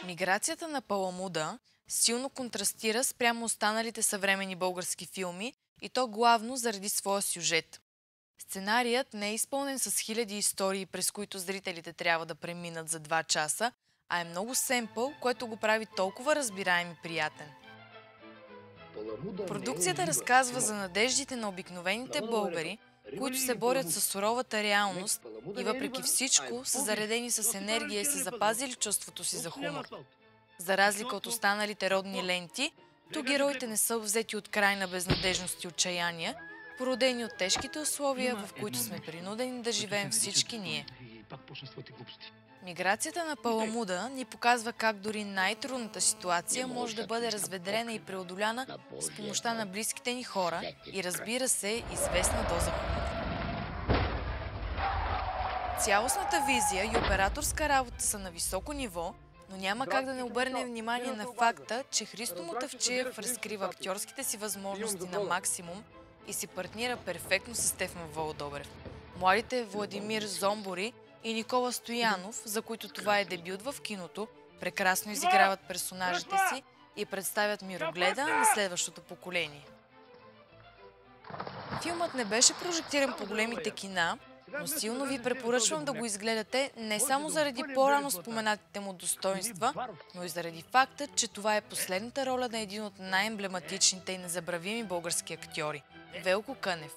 Миграцията на Паламуда силно контрастира спрямо останалите съвременни български филми и то главно заради своя сюжет. Сценарият не е изпълнен с хиляди истории, през които зрителите трябва да преминат за 2 часа, а е много семпъл, което го прави толкова разбираем и приятен. Продукцията разказва за надеждите на обикновените българи, които се борят с суровата реалност и въпреки всичко са заредени с енергия и са запазили чувството си за хумор. За разлика от останалите родни ленти, тук героите не са взети от крайна безнадежност и отчаяние, породени от тежките условия, в които сме принудени да живеем всички ние. Миграцията на Паламуда ни показва как дори най-трудната ситуация може да бъде разведрена и преодоляна с помощта на близките ни хора и, разбира се, известна доза хумор. Цялостната визия и операторска работа са на високо ниво, но няма как да не обърнем внимание на факта, че Христо Мутафчиев разкрива актьорските си възможности на максимум и си партнира перфектно с Стефан Володобрев. Младите Владимир Зомбори и Никола Стоянов, за които това е дебют в киното, прекрасно изиграват персонажите си и представят мирогледа на следващото поколение. Филмът не беше прожектиран по големите кина, но силно ви препоръчвам да го изгледате не само заради по-рано споменатите му достоинства, но и заради факта, че това е последната роля на един от най-емблематичните и незабравими български актьори – Велко Кънев.